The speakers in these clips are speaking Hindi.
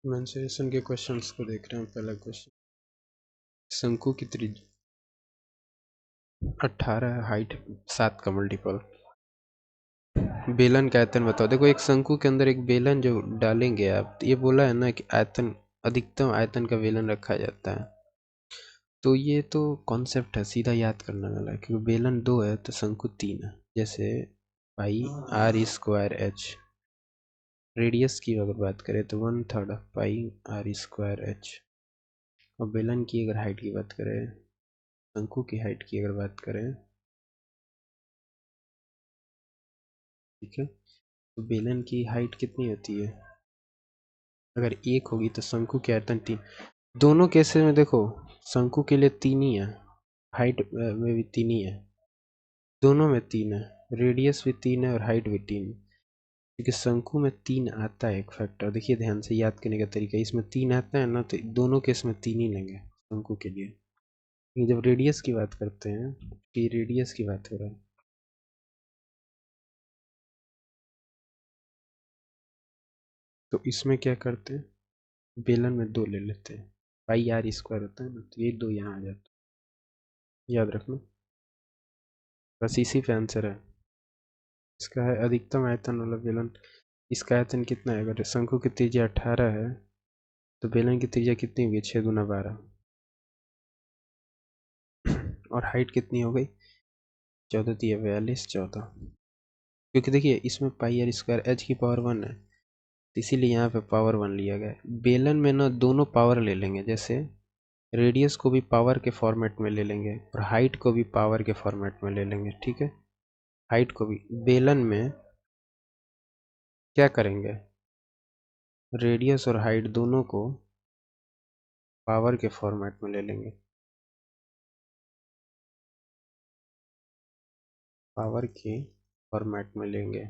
मेंसुरेशन के क्वेश्चंस को देख रहे हैं। पहला क्वेश्चन, शंकु की त्रिज्या 18 है, हाइट 7 का मल्टीपल। बेलन का आयतन बताओ। देखो, एक शंकु के अंदर एक बेलन जो डालेंगे आप, ये बोला है ना कि आयतन, अधिकतम आयतन का बेलन रखा जाता है। तो ये तो कॉन्सेप्ट है, सीधा याद करने वाला है, क्योंकि बेलन 2 है तो शंकु 3 है। जैसे पाई आर स्क्वायर एच। रेडियस की अगर बात करें तो 1/3 पाई आर स्क्वायर एच। और बेलन की अगर हाइट की बात करें, शंकु की हाइट की अगर बात करें, ठीक है, तो बेलन की हाइट कितनी होती है? अगर 1 होगी तो शंकु की आयतन 3। दोनों केसेस में देखो, शंकु के लिए 3 ही है, हाइट में भी 3 ही है, दोनों में 3 है, रेडियस भी 3 है और हाइट भी 3 है। क्योंकि शंकु में 3 आता है एक फैक्टर, देखिए ध्यान से याद करने का तरीका, इसमें 3 आता है ना, तो दोनों केस में 3 ही लेंगे शंकु के लिए। लेकिन जब रेडियस की बात करते हैं, कि रेडियस की बात हो रहा है, तो इसमें क्या करते हैं, बेलन में 2 ले लेते हैं, पाई आर स्क्वायर होता है ना, तो ये 2 यहाँ आ जाता है, याद रखना। बस इसी पे आंसर है। इसका है अधिकतम आयतन वाला बेलन। इसका आयतन कितना है? अगर शंकु की त्रिज्या 18 है तो बेलन की त्रिज्या कितनी होगी? 6 दूना 12। और हाइट कितनी हो गई? 14 दिया 42, 14। क्योंकि देखिए इसमें पाई आर स्क्वायर एच की पावर 1 है, तो इसीलिए यहाँ पे पावर 1 लिया गया है। बेलन में ना दोनों पावर ले लेंगे, जैसे रेडियस को भी पावर के फॉर्मेट में ले लेंगे और हाइट को भी पावर के फॉर्मेट में ले लेंगे, ठीक है। हाइट को भी बेलन में क्या करेंगे, रेडियस और हाइट दोनों को पावर के फॉर्मेट में ले लेंगे, पावर के फॉर्मेट में लेंगे।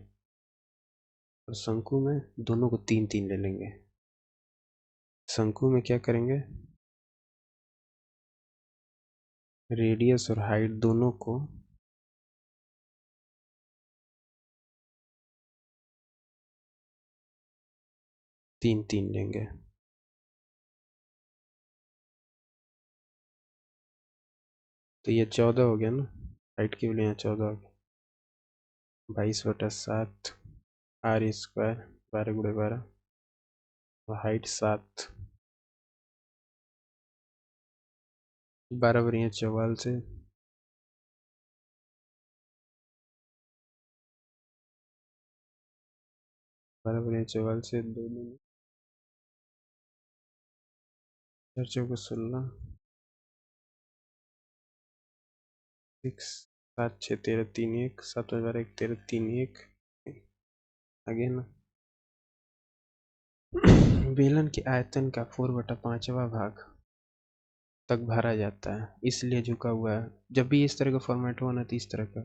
और शंकु में दोनों को 3-3 ले लेंगे। शंकु में क्या करेंगे, रेडियस और हाइट दोनों को 3-3 लेंगे। तो ये 14 हो गया ना, हाइट की वैल्यू यहाँ 14 हो गया, 22/7 आर स्क्वायर 12 × 12, और हाइट 7, बराबर यहाँ चौवाल से बराबर यहाँ चौवाल से 2 4 चौको 16, 6 7 6 13 3 1 7 12 1 13 3 1 आगे ना। बेलन के आयतन का 4/5वां भाग तक भरा जाता है, इसलिए झुका हुआ है। जब भी इस तरह का फॉर्मेट हो ना, तो इस तरह का।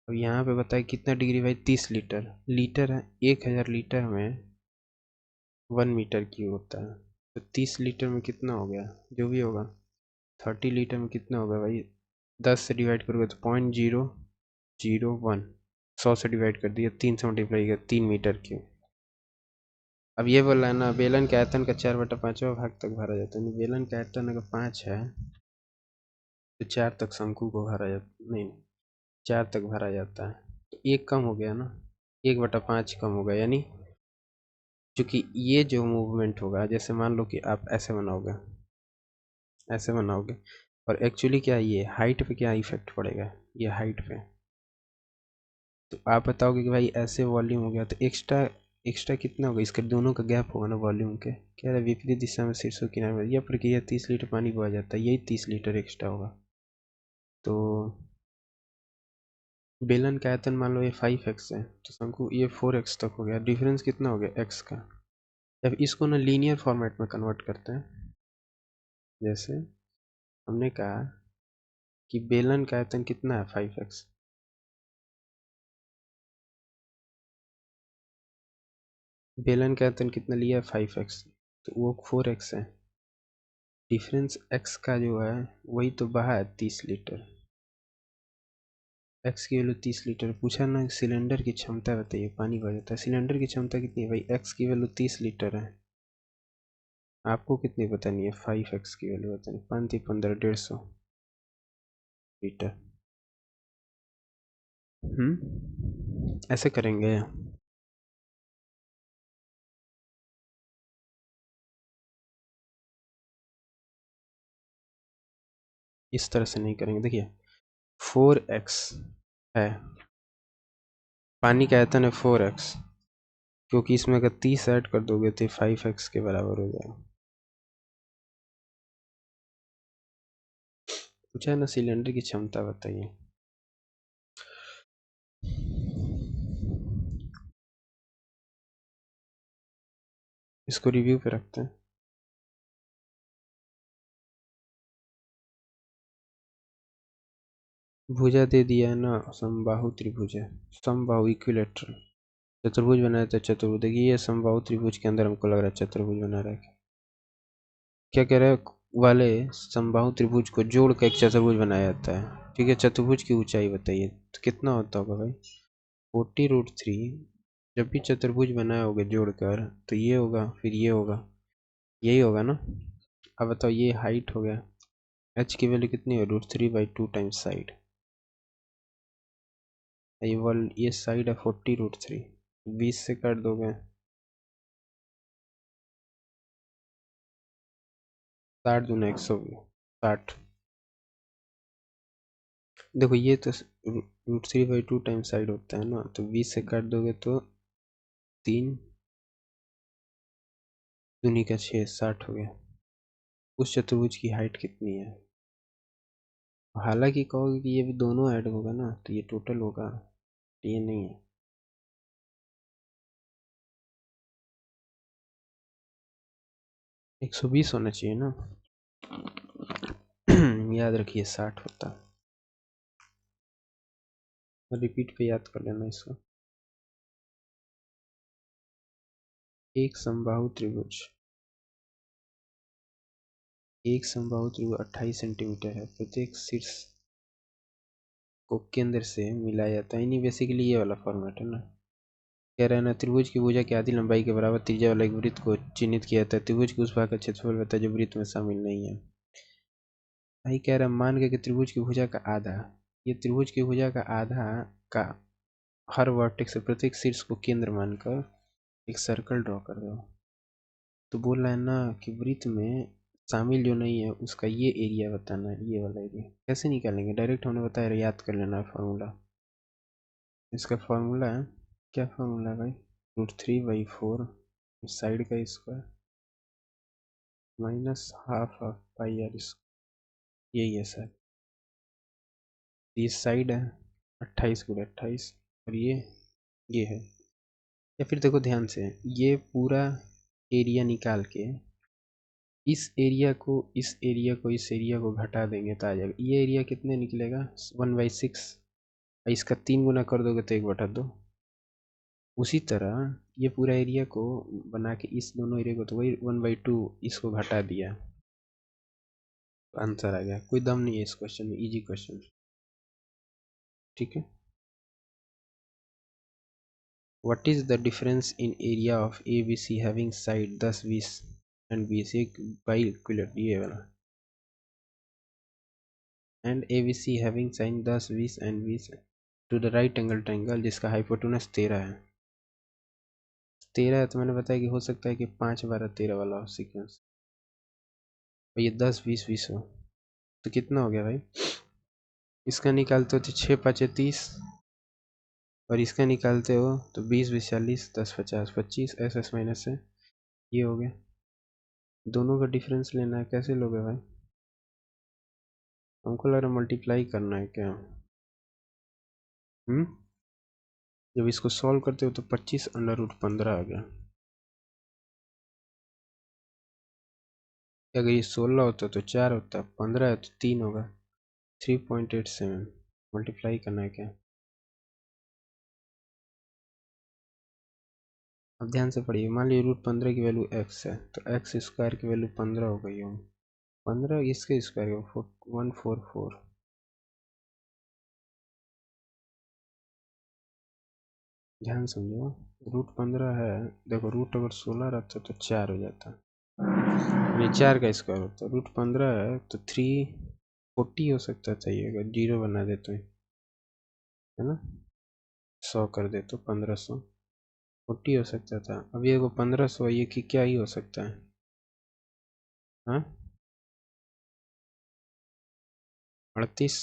अब यहाँ पे बताए कितना डिग्री भाई, 30 लीटर। लीटर है, 1000 लीटर में 1 मीटर क्यूब होता है, तो 30 लीटर में कितना हो गया, जो भी होगा। 30 लीटर में कितना होगा भाई, 10 से डिवाइड करोगे तो 0.001, 100 से डिवाइड कर दिया, 3 से मल्टीप्लाई किया, 3 मीटर क्यूब। अब ये बोला है ना, बेलन के आयतन का 4/5वां भाग तक भरा जाता है। बेलन का आयतन अगर 5 है तो 4 तक शंकु को भरा जाता, नहीं, 4 तक भरा जाता है, तो 1 कम हो गया ना, 1/5 कम होगा, यानी क्योंकि ये जो मूवमेंट होगा, जैसे मान लो कि आप ऐसे बनाओगे, ऐसे बनाओगे, और एक्चुअली क्या ये हाइट पे क्या इफेक्ट पड़ेगा, ये हाइट पे। तो आप बताओगे कि भाई ऐसे वॉल्यूम हो गया, तो एक्स्ट्रा एक्स्ट्रा कितना होगा, इसके दोनों का गैप होगा ना वॉल्यूम के, क्या है, विपरीत दिशा में शीर्षों किनारे में यह प्रक्रिया 30 लीटर पानी बहा जाता है, यही 30 लीटर एक्स्ट्रा होगा। तो बेलन का आयतन मान लो ये 5x है, तो शंकु ये 4x तक हो गया, डिफरेंस कितना हो गया, x का। जब इसको ना लीनियर फॉर्मेट में कन्वर्ट करते हैं, जैसे हमने कहा कि बेलन का आयतन कितना है, 5x, बेलन का आयतन कितना लिया है, 5x, तो वो 4x है, डिफरेंस x का जो है वही तो बहा है 30 लीटर, x की वैल्यू 30 लीटर। पूछा ना सिलेंडर की क्षमता बताइए, पानी भर जाता है, सिलेंडर की क्षमता कितनी है भाई, x की वैल्यू 30 लीटर है, आपको कितनी पता नहीं है, 5x की वैल्यू पता नहीं, 5 15 150 मीटर। ऐसे करेंगे। इस तरह से नहीं करेंगे, देखिए 4x है, पानी का आयतन है 4x, क्योंकि इसमें अगर 30 ऐड कर दोगे तो 5x के बराबर हो जाएगा। पूछा है ना, सिलेंडर की क्षमता बताइए। इसको रिव्यू पे रखते हैं। भुजा दे दिया है ना, समबाहु त्रिभुज है, समबाहु इक्विलेटरल, चतुर्भुज बनाया था चतुर्भुज। देखिए ये समबाहु त्रिभुज के अंदर हमको लग रहा है चतुर्भुज बना रहा है। क्या कह रहे हैं वाले, समबाहु त्रिभुज को जोड़ कर एक चतुर्भुज बनाया जाता है। ठीक है, चतुर्भुज की ऊंचाई बताइए तो कितना होता होगा भाई, 40√3। जब भी चतुर्भुज बनाए होगे जोड़कर तो ये होगा, फिर ये होगा, यही होगा ना। अब बताओ, ये हाइट हो गया, एच की वैल्यू कितनी है, √3/2 टाइम्स साइड, ये साइड है 40√3, 20 से काट दोगे, 60 दूना 160। देखो ये तो √3/2 टाइम्स साइड होता है ना, तो 20 से काट दोगे तो 3 दूनी का 6, 60 हो गया। उस चतुर्भुज की हाइट कितनी है। हालांकि कहोगे कि ये भी दोनों ऐड होगा ना तो ये टोटल होगा, ये नहीं है। 120 होना चाहिए ना। याद रखिए 60 होता है, रिपीट पे याद कर लेना इसको। एक समबाहु त्रिभुज, एक समबाहु त्रिभुज 28 सेंटीमीटर है, प्रत्येक शीर्ष को केंद्र से मिलाया जाता है, यानी बेसिकली ये वाला फॉर्मेट है ना। कह रहे हैं ना, त्रिभुज की भुजा की आधी लंबाई के बराबर त्रिज्या वाला एक वृत्त को चिन्हित किया जाता है, त्रिभुज के उस भाग का क्षेत्रफल बताया जो वृत्त में शामिल नहीं है। भाई कह रहा है मान के कि त्रिभुज की भुजा का आधा, ये त्रिभुज की भुजा का आधा का हर वर्टेक्स से प्रत्येक शीर्ष को केंद्र मानकर एक सर्कल ड्रॉ कर दो। तो बोल रहा है ना कि वृत्त में शामिल जो नहीं है उसका ये एरिया बताना है, ये वाला एरिया। कैसे निकालेंगे, डायरेक्ट हमने बताया, याद कर लेना है फॉर्मूला। इसका फॉर्मूला है, क्या फॉर्मूला है भाई, √3/4 साइड का स्क्वायर minus half of pi r square, यही है सर। ये साइड है 28 × 28, और ये है। या फिर देखो ध्यान से, ये पूरा एरिया निकाल के इस एरिया को घटा देंगे तो आ जाएगा। ये एरिया कितने निकलेगा, 1/6, इसका 3 गुना कर दोगे तो 1/2। उसी तरह ये पूरा एरिया को बना के इस दोनों एरिया को, तो वही 1/2 इसको घटा दिया, तो आंसर आ गया। कोई दम नहीं है इस क्वेश्चन में, इजी क्वेश्चन। ठीक है। What is the difference in area of A B C having side 10 20 and 20, एक बाइक्युलर ये वाला, and A B C having sign 10 20 and 20 to the right angle triangle जिसका हाइपोटेनस 13 है। 13 है तो मैंने बताया कि हो सकता है कि 5 12 13 वाला हो सीक्वेंस, और ये 10 20 20 हो, तो कितना हो गया भाई, इसका निकालते हो तो 6 5 30, और इसका निकालते हो तो 20 20 40, 10 50 25, एस एस माइनस है, ये हो गया। दोनों का डिफरेंस लेना है, कैसे लोगे भाई, हमको लग रहा है मल्टीप्लाई करना है क्या। हम्म, जब इसको सॉल्व करते हो तो 25√15 आ गया। अगर ये 16 होता तो 4 होता, 15 है तो 3 होगा, 3.87। मल्टीप्लाई करना है क्या। अब ध्यान से पढ़िए, मान लीजिए √15 की वैल्यू x है, तो x स्क्वायर की वैल्यू 15 हो गई हो, 15 इसके स्क्वायर का 144। ध्यान समझो, √15 है, देखो रूट अगर 16 रहता तो 4 हो जाता, ये 4 का स्क्वायर होता है, रूट 15 है तो 340 हो सकता था ये, अगर 0 बना दे तो, है ना, 100 कर दे तो 1540 हो सकता था। अब ये को 1500 ये कि क्या ही हो सकता है, हाँ 38,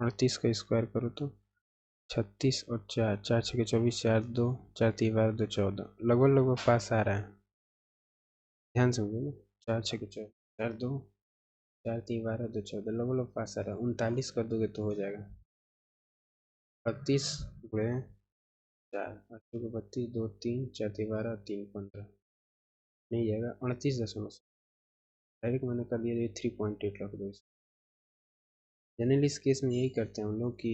38 का स्क्वायर करो तो 36 और 4, 4 6 24, 4 2, 4 3 12 2 14, लगभग लगभग पास आ रहा है, ध्यान से समझो ना, 4 6 24, 4 2, 4 3 12 2 14, लगभग लगभग पास आ रहा है, 39 कर दोगे तो हो जाएगा, 32 गुणे 4, 8 को 32, 2 3, 4 3 12, 3 15, नहीं जाएगा, 38 दशमलव, डायरेक्ट मैंने कर दिया, ये 3.8 रख दो। जनरली इस केस में यही करते हैं हम लोग कि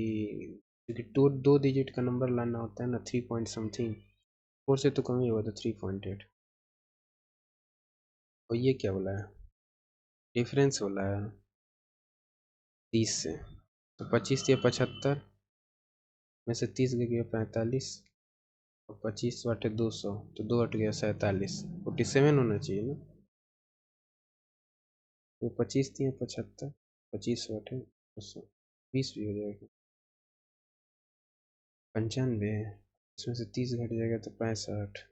क्योंकि दो डिजिट का नंबर लाना होता है ना, 3 पॉइंट समथिंग, 4 से तो कम ही होगा, तो 3.8। और ये क्या बोला है, डिफरेंस बोला है 30 से, तो 25 या 75 में से 30 गया 45, और 25 बटे 200, तो 2 हट गया 47, 47 होना चाहिए ना, तो 25 दिए 75, 25 बटे 200, 20 भी हो जाएगा, 95, इसमें से 30 घट जाएगा तो 65,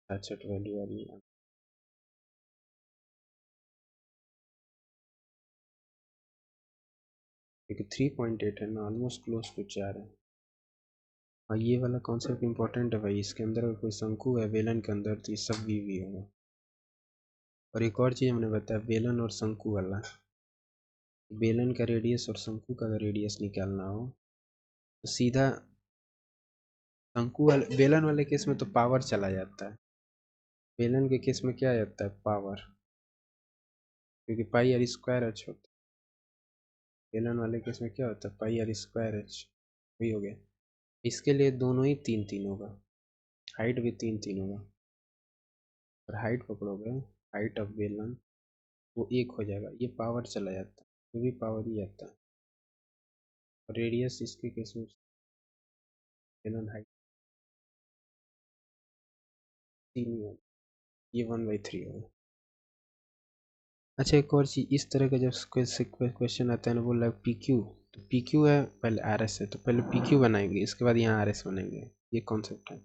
66 वैल्यू आ रही है, क्योंकि 3.8 है ना, ऑलमोस्ट क्लोज टू 4 है। और ये वाला कॉन्सेप्ट इंपॉर्टेंट है भाई, इसके अंदर अगर कोई शंकु है बेलन के अंदर तो ये सब वी होगा। और एक और चीज़ हमने बताया, बेलन और शंकु वाला, बेलन का रेडियस और शंकु का अगर रेडियस निकालना हो तो सीधा शंकु वाले, बेलन वाले केस में तो पावर चला जाता है, बेलन के केस में क्या आ जाता है, पावर, क्योंकि पाई आर स्क्वायर एच होता है, बेलन वाले केस में क्या होता है, पाई आर स्क्वायर एच, वही हो गया। इसके लिए दोनों ही 3 3 होगा, हाइट भी 3 3 होगा, और हाइट पकड़ोगे, हाइट ऑफ बेलन वो 1 हो जाएगा, ये पावर चला जाता है, ये भी पावर ही आता है, और रेडियस इसके केस में बेलन हाइट 3 ही होगा, ये 1/3 होगा। अच्छा एक और चीज़, इस तरह का जब क्वेश्चन आता है ना, बोल रहा है पी क्यू, तो पी क्यू है पहले आर एस है, तो पहले पी क्यू बनाएंगे, इसके बाद यहाँ आर एस बनेंगे, ये कॉन्सेप्ट है।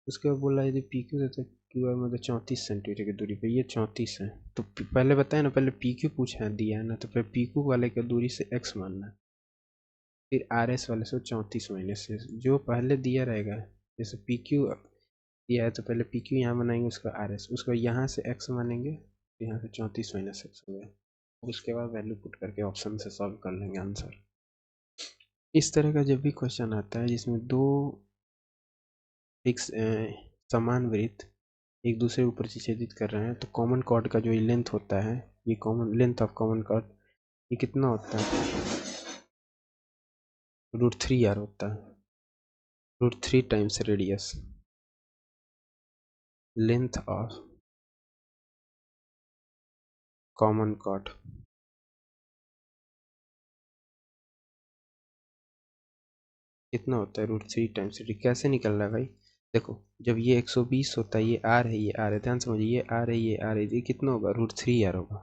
उसके बाद बोल रहा है यदि पी क्यू देते क्यू आर मतलब 34 सेंटीमीटर की दूरी पे, ये 34 है, तो पहले बताए ना, पहले पी क्यू पूछा है दिया है ना, तो फिर पी क्यू वाले की दूरी से एक्स मानना है, फिर आर एस वाले से 34 माइनस से जो पहले दिया रहेगा, जैसे पी क्यू दिया है तो पहले पी क्यू यहाँ बनाएंगे, उसका आर एस, उसके बाद यहाँ से एक्स मानेंगे, यहाँ से 34 माइनस एक्स हो गया, उसके बाद वैल्यू पुट करके ऑप्शन से सॉल्व कर लेंगे आंसर। इस तरह का जब भी क्वेश्चन आता है जिसमें दो फिक्स समान वृत्त एक दूसरे को प्रतिच्छेदित कर रहे हैं, तो कॉमन कॉर्ड का जो लेंथ होता है, ये common length of common chord ये कितना होता है, √3r होता है, √3 times radius, length of common chord कितना होता है, √3 टाइम्स रेडियस। कैसे निकल रहा है भाई, देखो जब ये 120 होता है, ये आर है, ये आर है, ध्यान समझिए, ये आर है, ये आर है, ये कितना होगा, √3r होगा,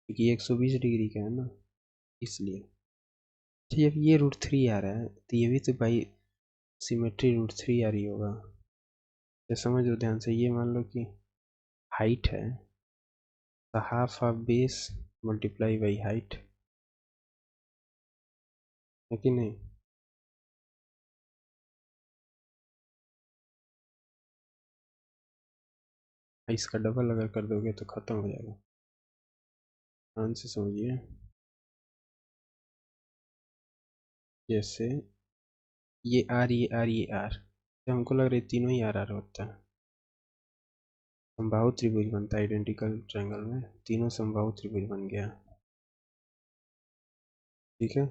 क्योंकि ये 120 डिग्री का है ना, इसलिए। अच्छा जब ये √3 आ रहा है तो ये भी तो भाई सिमेट्री √3 आ रही होगा, तो समझ लो ध्यान से, ये मान लो कि हाइट है, तो half of base multiply by height, है कि नहीं, इसका डबल अगर कर दोगे तो खत्म हो जाएगा, ध्यान से समझिए, जैसे ये आर, ये आर, ये आर, तो हमको लग रहा है तीनों ही आर आर होता है, समबाहु त्रिभुज बनता है आइडेंटिकल ट्रायंगल में, तीनों समबाहु त्रिभुज बन गया, ठीक है,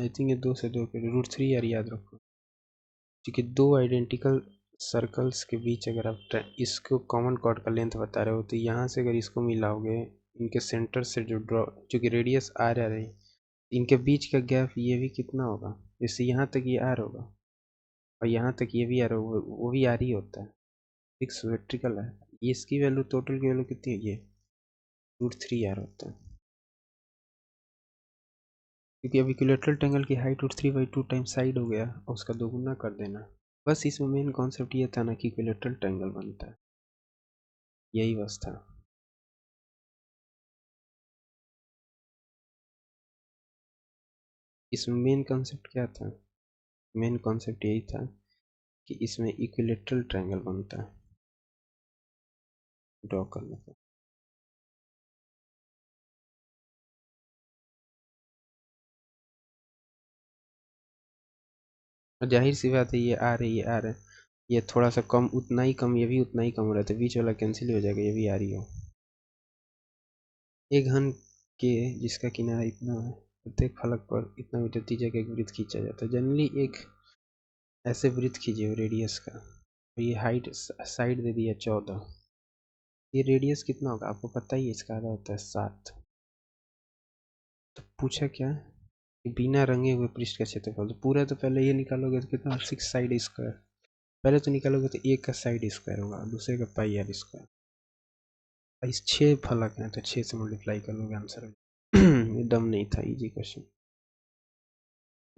आई थिंक ये 2 से 2 के √3 यार याद रखो, क्योंकि दो आइडेंटिकल सर्कल्स के बीच अगर आप इसको कॉमन कॉर्ड का लेंथ बता रहे हो, तो यहाँ से अगर इसको मिलाओगे, इनके सेंटर से जो ड्रॉ, चूँकि रेडियस आर आ रही, इनके बीच का गैप ये भी कितना होगा, जैसे यहाँ तक ये आर होगा और यहाँ तक ये भी आर होगा, वो भी आर ही होता है, फिक्स वर्टिकल है, ये इसकी वैल्यू टोटल की वैल्यू कितनी है, ये √3r होता है, क्योंकि अब इक्विलेटरल ट्रायंगल की हाइट √3/2 टाइम्स साइड हो गया और उसका दोगुना कर देना। बस इसमें मेन कॉन्सेप्ट ये था ना कि इक्विलेटरल ट्रायंगल बनता है, यही बस था। इसमें मेन कॉन्सेप्ट क्या था, मेन कॉन्सेप्ट यही था कि इसमें इक्विलेटरल ट्रायंगल बनता है ड्रॉ करने पर। और जाहिर सी बात है, ये आ रही, ये आ रहा है, ये थोड़ा सा कम, उतना ही कम, ये भी उतना ही कम हो रहा है, तो बीच वाला कैंसिल हो जाएगा, ये भी आ रही हो। एक घन के जिसका किनारा इतना है, प्रत्येक फलक पर इतना मीटर त्रिज्या का एक वृत्त खींचा जाता है। जनरली एक ऐसे वृत्त खींचे रेडियस का, तो ये हाइट साइड दे दिया 14, ये रेडियस कितना होगा आपको पता ही है, इसका आधा होता है 7। तो पूछा क्या कि बिना रंगे हुए पृष्ठ का क्षेत्रफल, तो पूरा तो पहले ये निकालोगे तो कितना, 6 साइड स्क्वायर, पहले तो निकालोगे तो एक का साइड स्क्वायर होगा, दूसरे का पाई आर स्क्वायर, इस 6 फलक हैं तो 6 से मल्टीप्लाई कर लोगे, आंसर हो जाएगा। ये डम नहीं था, इजी क्वेश्चन।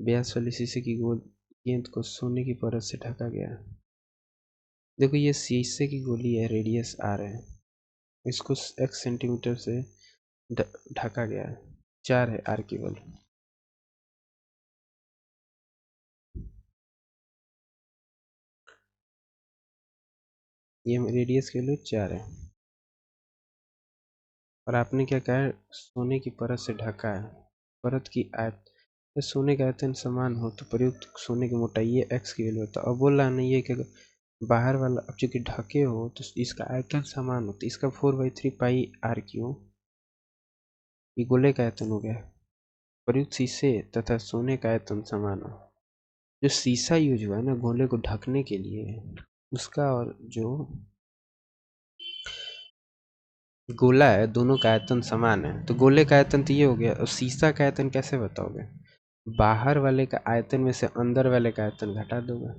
ब्यास वाली शीशे की गोल गेंद को सोने की परत से ढका गया है। देखो ये शीशे की गोली है, रेडियस आर है, इसको x सेंटीमीटर से ढका गया है, 4 है आर की वैल्यू, ये रेडियस की वैल्यू 4 है, और आपने क्या कहा है, सोने की परत से ढका है, परत की आयत, तो सोने का आयतन समान हो तो प्रयुक्त सोने की मोटाई, ये x की वैल्यू होता है। अब बोल रहा नहीं है कि बाहर वाला, अब चूंकि ढके हो तो इसका आयतन समान हो, तो इसका 4/3 पाई आर क्यू, ये गोले का आयतन हो गया। प्रयुक्त शीशे तथा सोने का आयतन समान हो, जो शीशा यूज हुआ है ना गोले को ढकने के लिए, उसका और जो गोला है दोनों का आयतन समान है, तो गोले का आयतन तो ये हो गया, और शीशा का आयतन कैसे बताओगे, बाहर वाले का आयतन में से अंदर वाले का आयतन घटा दोगे,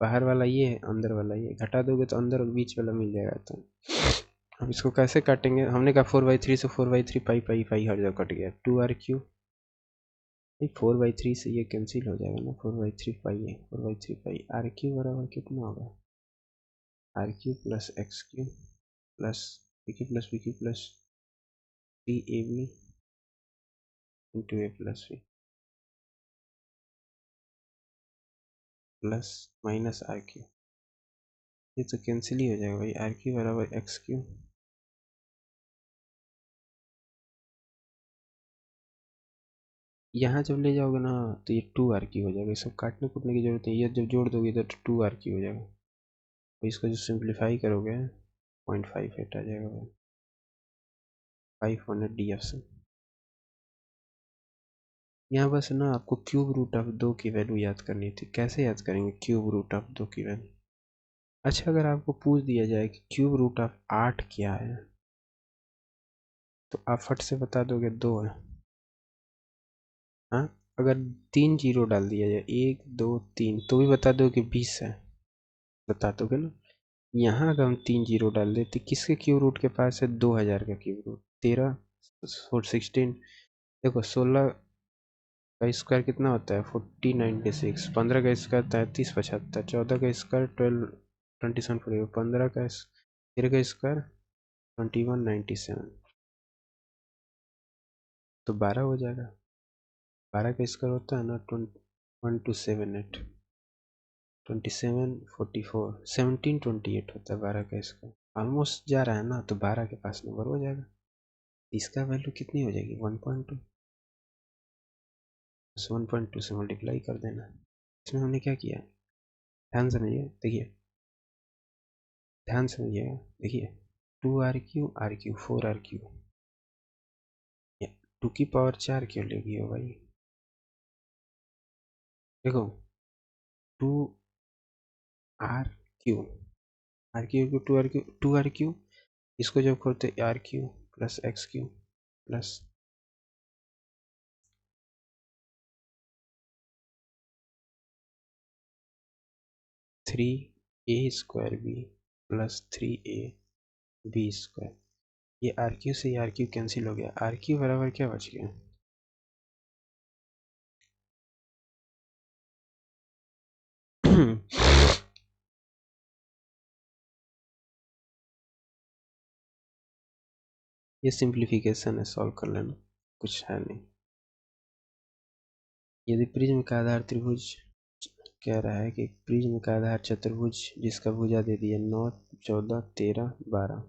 बाहर वाला ये है, अंदर वाला ये, घटा दोगे तो अंदर और बीच वाला मिल जाएगा आयतन। अब इसको कैसे काटेंगे, हमने कहा 4/3 से 4/3 पाई पाई पाई हर जगह कट गया, 2r क्यू, 4/3 से ये कैंसिल हो जाएगा ना, 4/3 पाई है, 4/3 पाई आर क्यू बराबर कितना होगा, R Q plus X Q plus P Q plus P Q plus T A B into A plus B plus minus R Q, ये तो कैंसिल ही हो जाएगा भाई, आर क्यू बराबर एक्स क्यू, यहाँ जब ले जाओगे ना तो ये 2r क्यू हो जाएगा, ये सब काटने कूटने की जरूरत नहीं है, ये जब जोड़ दोगे तो 2r क्यू हो जाएगा, तो इसको जो सिंप्लीफाई करोगे 0.58 आ जाएगा भाई, 500 डी ऑप्शन। यहाँ बस ना आपको क्यूब रूट ऑफ 2 की वैल्यू याद करनी थी, कैसे याद करेंगे क्यूब रूट ऑफ 2 की वैल्यू, अच्छा अगर आपको पूछ दिया जाए कि क्यूब रूट ऑफ 8 क्या है, तो आप फट से बता दोगे 2 है, हाँ, अगर 3 जीरो डाल दिया जाए 1 2 3 तो भी बता दो कि 20 है, बता दोगे ना। यहाँ अगर हम 3 जीरो डाल देते, किसके क्यूब रूट के पास है, 2000 का क्यूब रूट, 13 16, देखो 16 का स्क्वायर कितना होता है 4096, 15 का स्क्वायर 3375, 14 का स्क्वायर 12 27 15 का 13 का स्क्वायर 2197, तो 12 हो जाएगा, 12 का स्क्वायर होता है ना 1278, 2744 1728 होता है 12 का स्क्वायर, ऑलमोस्ट जा रहा है ना, तो 12 के पास नंबर हो जाएगा, इसका वैल्यू कितनी हो जाएगी 1.2, 1.2 से मल्टीप्लाई कर देना। इसमें हमने क्या किया, ध्यान समझिए, देखिए ध्यान समझिएगा, देखिए 2r क्यू 4r क्यू, 2 की पावर 4 क्यों लेगी हो भाई, देखो 2r Q, r Q 2r Q 2r Q, इसको जब खोलते r Q plus x Q plus 3a square B plus 3ab²। ये आर क्यू से आर क्यू कैंसिल हो गया, आर क्यू बराबर क्या बच गया, ये सिंप्लीफिकेशन है, सॉल्व कर लेना, कुछ है नहीं। यदि प्रिज्म का आधार त्रिभुज, कह रहा है कि प्रिज्म का आधार चतुर्भुज जिसका भुजा दे दिया 9, 14, 13, 12,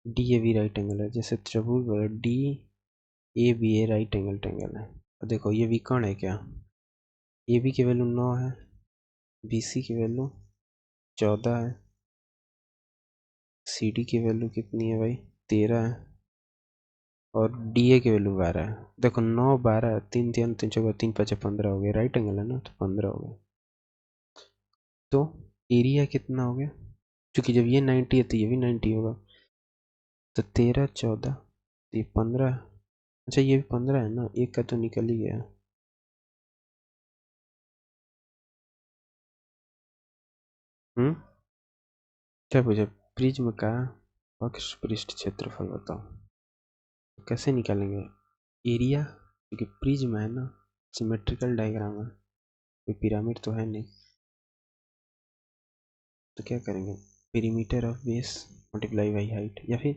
D A B right angle है, जैसे त्रिभुज D A B A right angle triangle है। और देखो ये विकर्ण है क्या, ए बी की वैल्यू 9 है, बी सी की वैल्यू 14 है, सी डी की वैल्यू कितनी है भाई 13 है, और डी ए की वैल्यू 12 है। देखो 9 12 3 3 3 चौका 3 5 15 हो गया, राइट एंगल है ना, तो 15 हो गया। तो एरिया कितना हो गया, क्योंकि जब ये 90 है तो ये भी 90 होगा, तो 13 14, ये 15, अच्छा ये भी 15 है ना, एक का तो निकल ही गया। क्या पूछा, प्रिज्म का वक्र पृष्ठ क्षेत्रफल बताओ, कैसे निकालेंगे एरिया, क्योंकि प्रिज्म है ना, सिमेट्रिकल डायग्राम है, कोई पिरामिड तो है नहीं, तो क्या करेंगे, perimeter of base multiply by height, या फिर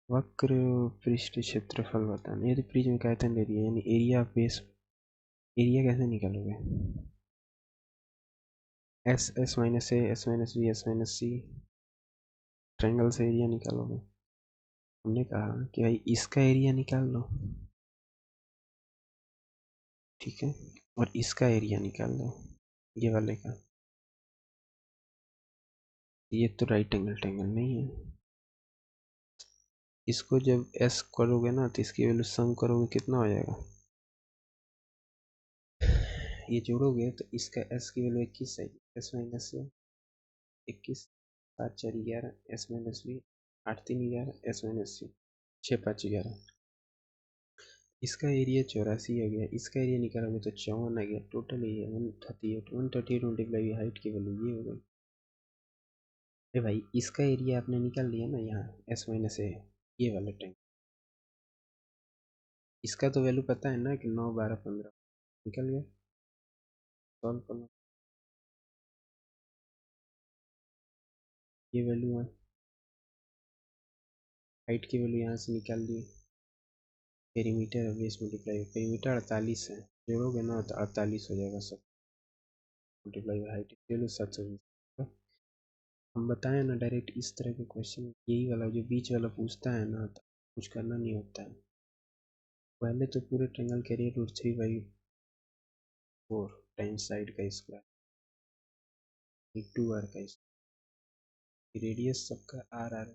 वक्र पृष्ठ क्षेत्रफल बताना। ये तो प्रिज्म का आयतन दे दिया, यानी एरिया ऑफ बेस, एरिया कैसे निकालोगे, s minus a, s minus b, s minus c, triangle से एरिया निकालोगे। हमने कहा कि भाई इसका एरिया निकाल लो, ठीक है, और इसका एरिया निकाल लो, ये वाले का, ये तो राइट एंगल ट्रायंगल नहीं है। इसको जब एस करोगे ना तो इसकी वैल्यू सम करोगे कितना हो जाएगा, ये जोड़ोगे तो इसका एस की वैल्यू 21 है, s minus 21, 7 4 11, s minus b, 8 3 11, s minus c, 6 5 11, इसका एरिया 84 आ गया, इसका एरिया निकालोगे तो 54 आ गया, टोटल एरिया 138 मल्टीप्लाई हाइट की वैल्यू ये हो गई। अरे भाई इसका एरिया आपने निकाल लिया ना यहाँ, एस माइनस ए, ये वाला टाइम, इसका तो वैल्यू पता है ना कि 9 12 15 निकल गया, सॉल्व करना, ये वैल्यू है, हाइट की वैल्यू यहाँ से निकाल ली, पेरीमीटर बेस मल्टीप्लाई, पेरीमीटर 48 है, जोड़ोगे ना तो 48 हो जाएगा सब, मल्टीप्लाई हाइट की वैल्यू 720। हम बताएं ना डायरेक्ट इस तरह के क्वेश्चन, यही वाला जो बीच वाला पूछता है ना तो कुछ करना नहीं होता है, पहले तो पूरे ट्रायंगल के एरिया √3/4 टाइम्स साइड का स्क्वायर 2r का स्क्वायर, रेडियस सबका आर आर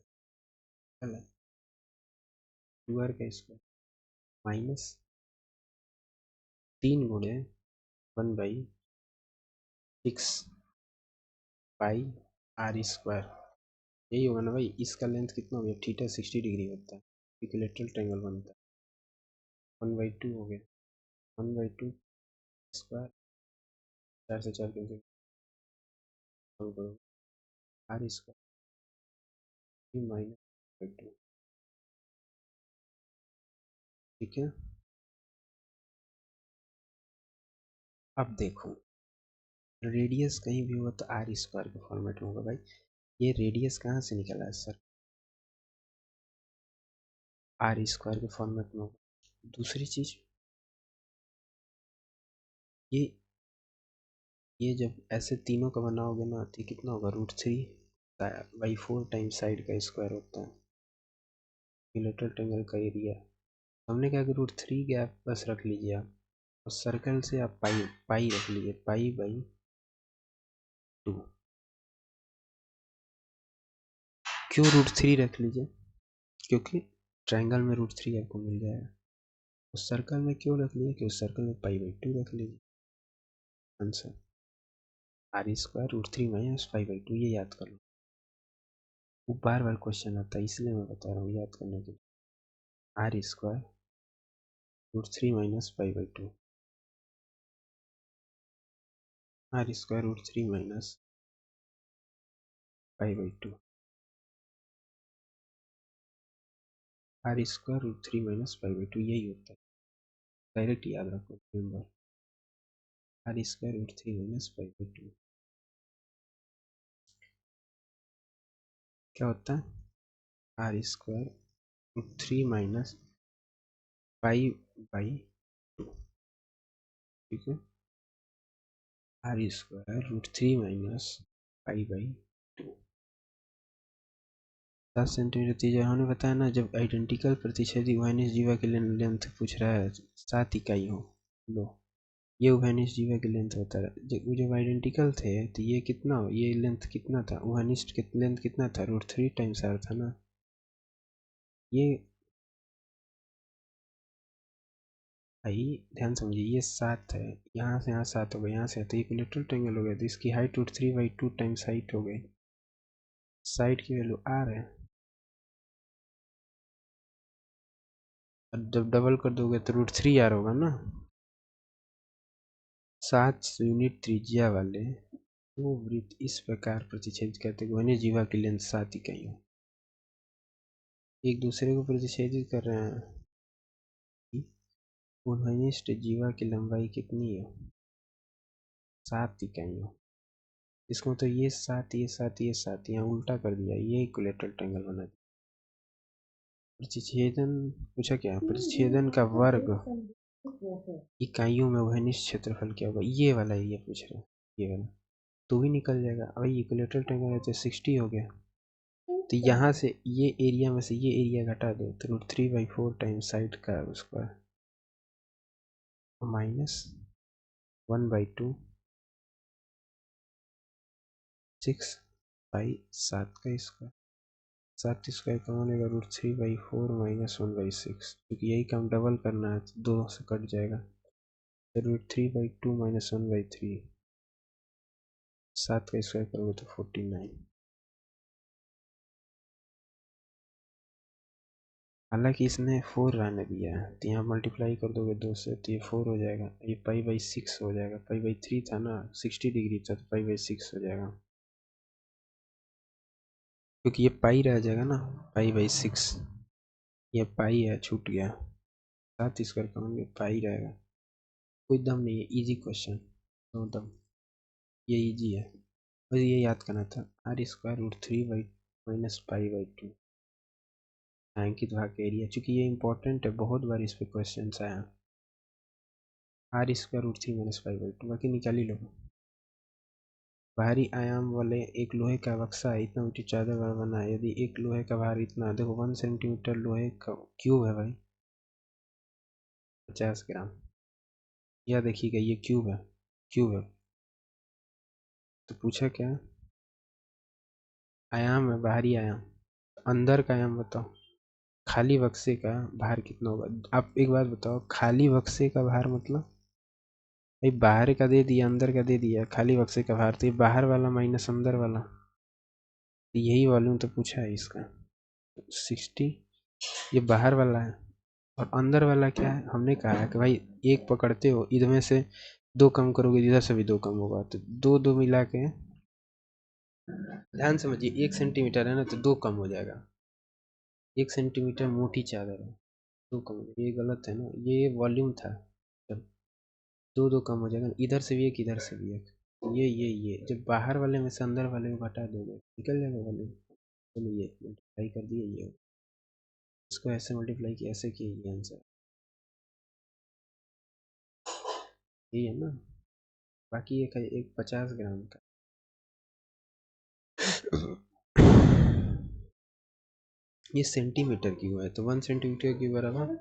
है, 2r का स्क्वायर माइनस 3 × 1/6 पाई आर स्क्वायर, यही होगा ना भाई, इसका लेंथ कितना हो गया, थीटा 60 डिग्री होता है, इक्विलेटरल ट्रायंगल बनता है, 1/2 हो गया, 1/2 स्क्वायर, 4 से 4 कैंसिल करो, आर स्क्वायर -2, ठीक है। अब देखो रेडियस कहीं भी होगा तो आर स्क्वायर के फॉर्मेट में होगा भाई, ये रेडियस कहाँ से निकला है सर, आर स्क्वायर के फॉर्मेट में होगा। दूसरी चीज, ये ये जब ऐसे तीनों का बनाओगे ना तो कितना होगा, √3/4 टाइम्स साइड का स्क्वायर होता है, इक्विलेटरल ट्रायंगल का एरिया। हमने कहा कि √3 गैप बस रख लीजिए आप, और सर्कल से आप पाई पाई रख लीजिए, पाई/2। क्यों √3 रख लीजिए, क्योंकि ट्रायंगल में √3 आपको मिल जाएगा, उस सर्कल में क्यों रख लीजिए, कि उस सर्कल में पाई/2 रख लीजिए, आंसर r²√3 - π/2, ये याद कर लो, वो बार बार क्वेश्चन आता है इसलिए मैं बता रहा हूँ याद करने के लिए, r²√3 - π/2, r²√3 - π/2, are square root 3 minus 5/2 यही होता है, डायरेक्ट याद रखो number, R square root 3 minus 5/2 क्या होता है, आर स्क्वायर रूट 3 माइनस 5/2, ठीक है, R square root 3 minus 5/2। 7 centimetre त्रिज्या हमने बताया ना, जब आइडेंटिकल प्रतिच्छेदी उभयनिष्ठ जीवा की लेंथ पूछ रहा है 7 इकाई हो, लो ये उभयनिष्ठ जीवा की लेंथ बता रहा है, जब आइडेंटिकल थे तो ये कितना हो, ये लेंथ कितना था, उभयनिष्ठ लेंथ कितना था, रूट 3 टाइम्स आर था ना, ये भाई ध्यान समझिए, ये 7 है, यहाँ से यहाँ 7 हो गया, यहाँ से तो इक्विलेटरल ट्रायंगल हो गया, तो इसकी हाइट रूट 3/2 टाइम्स हाइट हो गई, साइड की वैल्यू आर है, और जब डबल कर दोगे तो रूट 3 आर होगा ना। 7 यूनिट त्रिज्या वाले दो वृत्त इस प्रकार प्रतिच्छेदित करते हैं, वन्य जीवा की लेंथ 7 इकाई हो, एक दूसरे को प्रतिच्छेदित कर रहे हैं, उन्होंनिष्ठ जीवा की लंबाई कितनी है, 7 इकाई हो, इसको तो ये 7 ये 7 ये 7 यहाँ उल्टा कर दिया, ये इक्विलेटरल ट्रायंगल बना दिया। प्रतिच्छेदन पूछा क्या, प्रतिच्छेदन का वर्ग इकाइयों में उभयनिष्ठ क्षेत्रफल क्या होगा, ये वाला एरिया पूछ रहे हैं, ये वाला तो भी निकल जाएगा, अभी इक्विलेटरल ट्रायंगल है तो 60 हो गया, तो यहाँ से ये एरिया में से ये एरिया घटा दो तो रूट 3/4 टाइम्स साइड का उसका माइनस 1/2 6/7 का स्क्वायर, 7 स्क्वायर का बनेगा रूट 3/4 माइनस 1/6, क्योंकि यही काम डबल करना है तो 2 से कट जाएगा, तो रूट 3/2 माइनस 1/3, 7 का स्क्वायर करोगे तो 49, हालांकि इसने 4 रहने दिया है, तो यहाँ मल्टीप्लाई कर दोगे 2 से तो ये 4 हो जाएगा, ये पाई/6 हो जाएगा, पाई/3 था ना 60 डिग्री था तो पाई/6 हो जाएगा, क्योंकि ये पाई रह जाएगा ना, पाई/6, ये पाई है छूट गया, 7 स्क्वायर करोगे पाई रहेगा, कोई दम नहीं है, इजी क्वेश्चन, नो दम, ये इजी है, बस ये याद करना था, आर स्क्वायर रूट 3 माइनस पाई/2 अंकित भाग का एरिया, चूंकि ये इंपॉर्टेंट है, बहुत बार इस पे क्वेश्चन आया, आर स्क्वायर रूट 3 माइनस पाई/2 बाकी निकाल ही लो। भारी आयाम वाले एक लोहे का बक्सा इतना ऊंची चादर वाला बना है, यदि एक लोहे का भार इतना, देखो 1 सेंटीमीटर लोहे का क्यूब है भाई, 50 ग्राम, यह देखिएगा ये क्यूब है, क्यूब है, तो पूछा क्या, आयाम है, बाहरी आयाम, अंदर का आयाम बताओ, खाली बक्से का भार कितना होगा, आप एक बात बताओ, खाली बक्से का भार मतलब, भाई बाहर का दे दिया अंदर का दे दिया, खाली बक्से का भार, तो ये बाहर वाला माइनस अंदर वाला, तो यही वॉल्यूम तो पूछा है इसका, 60, ये बाहर वाला है, और अंदर वाला क्या है, हमने कहा है कि भाई एक पकड़ते हो, इधर में से 2 कम करोगे इधर से भी 2 कम होगा, तो दो दो मिला के, ध्यान समझिए 1 सेंटीमीटर है ना तो 2 कम हो जाएगा, 1 सेंटीमीटर मोटी चादर है, 2 कम हो जाएगा, ये गलत है ना, ये वॉल्यूम था, चल 2 कम हो जाएगा, इधर से भी एक इधर से भी एक, ये जब बाहर वाले में से अंदर वाले को घटा दोगे निकल जाएगा वॉल्यूम, चलो ये मल्टीप्लाई कर दिए, ये इसको ऐसे मल्टीप्लाई किया, ऐसे किया, ये आंसर यही है ना, बाकी एक 50 ग्राम का ये सेंटीमीटर क्यूब है, तो 1 सेंटीमीटर क्यूब बराबर,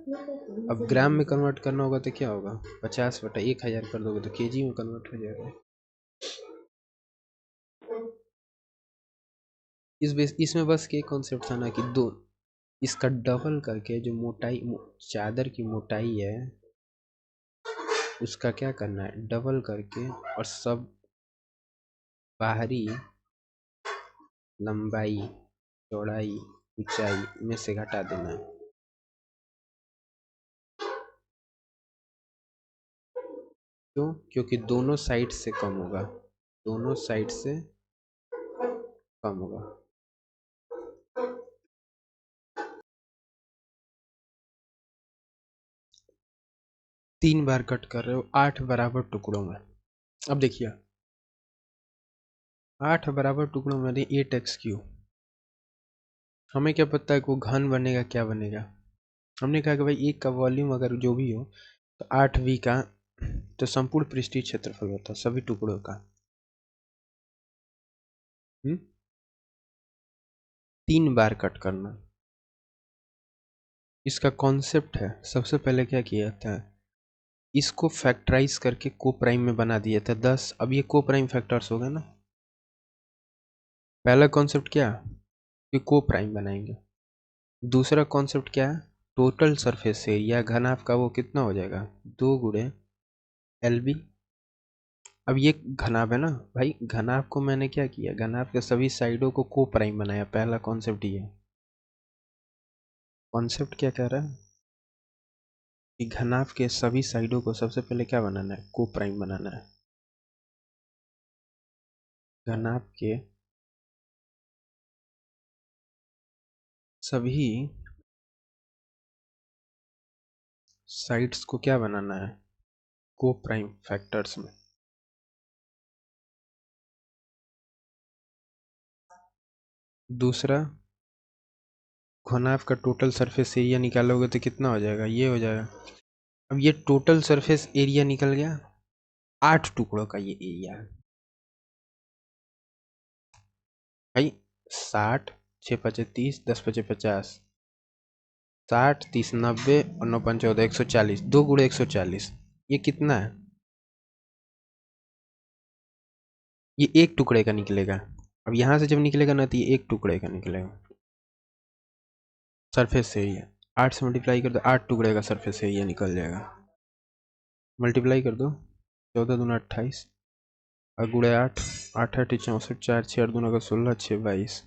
अब ग्राम में कन्वर्ट करना होगा तो क्या होगा, 50/1000 कर दोगे तो केजी में कन्वर्ट हो जाएगा, इसमें बस ये कॉन्सेप्ट था ना कि दो, इसका डबल करके जो मोटाई चादर की मोटाई है उसका क्या करना है, डबल करके, और सब बाहरी लंबाई चौड़ाई ऊंचाई में से घटा देना है, क्यों, क्योंकि दोनों साइड से कम होगा, दोनों साइड से कम होगा, 3 बार कट कर रहे हो 8 बराबर टुकड़ों में। अब देखिए 8 बराबर टुकड़ों में 8x3। हमें क्या पता है कि वो घन बनेगा क्या बनेगा। हमने कहा कि भाई एक का वॉल्यूम अगर जो भी हो तो 8v का तो संपूर्ण पृष्ठीय क्षेत्रफल होता है सभी टुकड़ों का। 3 बार कट करना इसका कॉन्सेप्ट है। सबसे पहले क्या किया जाता है, इसको फैक्टराइज करके को प्राइम में बना दिया था 10। अब ये को प्राइम फैक्टर्स हो गए ना। पहला कॉन्सेप्ट क्या, कि को प्राइम बनाएंगे। दूसरा कॉन्सेप्ट क्या है, टोटल सरफेस एरिया घनाभ का वो कितना हो जाएगा 2 गुणे LB। अब ये घनाभ है ना भाई, घनाभ को मैंने क्या किया, घनाभ के सभी साइडों को को प्राइम बनाया। पहला कॉन्सेप्ट ये। कॉन्सेप्ट क्या कह रहा है कि घनाभ के सभी साइडों को सबसे पहले क्या बनाना है, को प्राइम बनाना है। घनाभ के सभी साइड्स को क्या बनाना है, को प्राइम फैक्टर्स में। दूसरा, घनाभ का टोटल सरफेस एरिया निकालोगे तो कितना हो जाएगा, ये हो जाएगा। अब ये टोटल सरफेस एरिया निकल गया, 8 टुकड़ों का ये एरिया है भाई। 60, 6 पचे 30, 10 पचे 50, 60 30 90 और 9 5 14 140, 2 गुणे 140। ये कितना है, ये एक टुकड़े का निकलेगा। अब यहाँ से जब निकलेगा ना तो ये एक टुकड़े का निकलेगा सरफेस एरिया। 8 से मल्टीप्लाई कर दो, 8 टुकड़े का सरफेस एरिया निकल जाएगा। मल्टीप्लाई कर दो, 14 दूना 28 और गुड़े 8, 8 8 64, 4 6 8 दूना का 16, 6 22।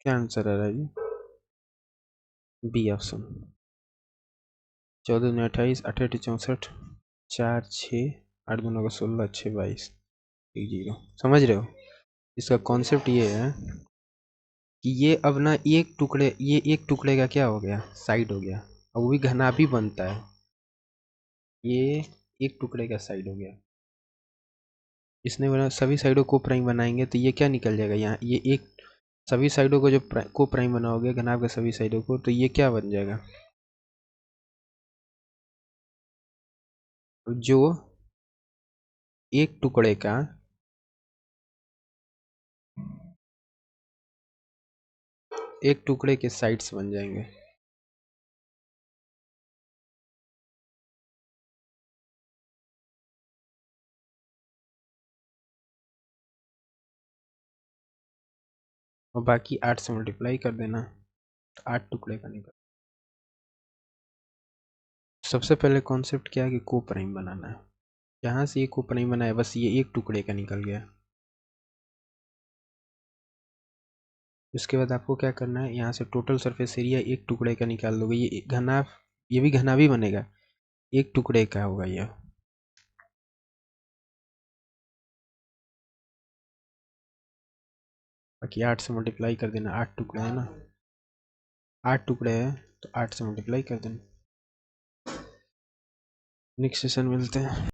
क्या आंसर आ रहा है जी, बी ऑप्शन। 14 दूना 28, 8 8 64, 4 6 8 दूना का 16, 6 22, 1 0। समझ रहे हो, इसका कॉन्सेप्ट ये है कि ये अब ना एक टुकड़े, ये एक टुकड़े का क्या हो गया, साइड हो गया। अब वो भी घना भी बनता है, ये एक टुकड़े का साइड हो गया। इसने बना सभी साइडों को प्राइम बनाएंगे तो ये क्या निकल जाएगा, यहाँ ये एक सभी साइडों को जब को प्राइम बनाओगे घनाभ के सभी साइडों को तो ये क्या बन जाएगा, जो एक टुकड़े का एक टुकड़े के साइड्स बन जाएंगे। और बाकी 8 से मल्टीप्लाई कर देना तो 8 टुकड़े का निकल। सबसे पहले कॉन्सेप्ट क्या है कि को प्राइम बनाना है। यहाँ से ये को प्राइम बनाया, बस ये एक टुकड़े का निकल गया। उसके बाद आपको क्या करना है, यहाँ से टोटल सरफेस एरिया एक टुकड़े का निकाल दोगे। ये घनाभ, ये भी घनाभ ही बनेगा, एक टुकड़े का होगा ये। बाकी 8 से मल्टीप्लाई कर देना, 8 टुकड़े है ना, 8 टुकड़े है तो 8 से मल्टीप्लाई कर देना। नेक्स्ट सेशन मिलते हैं।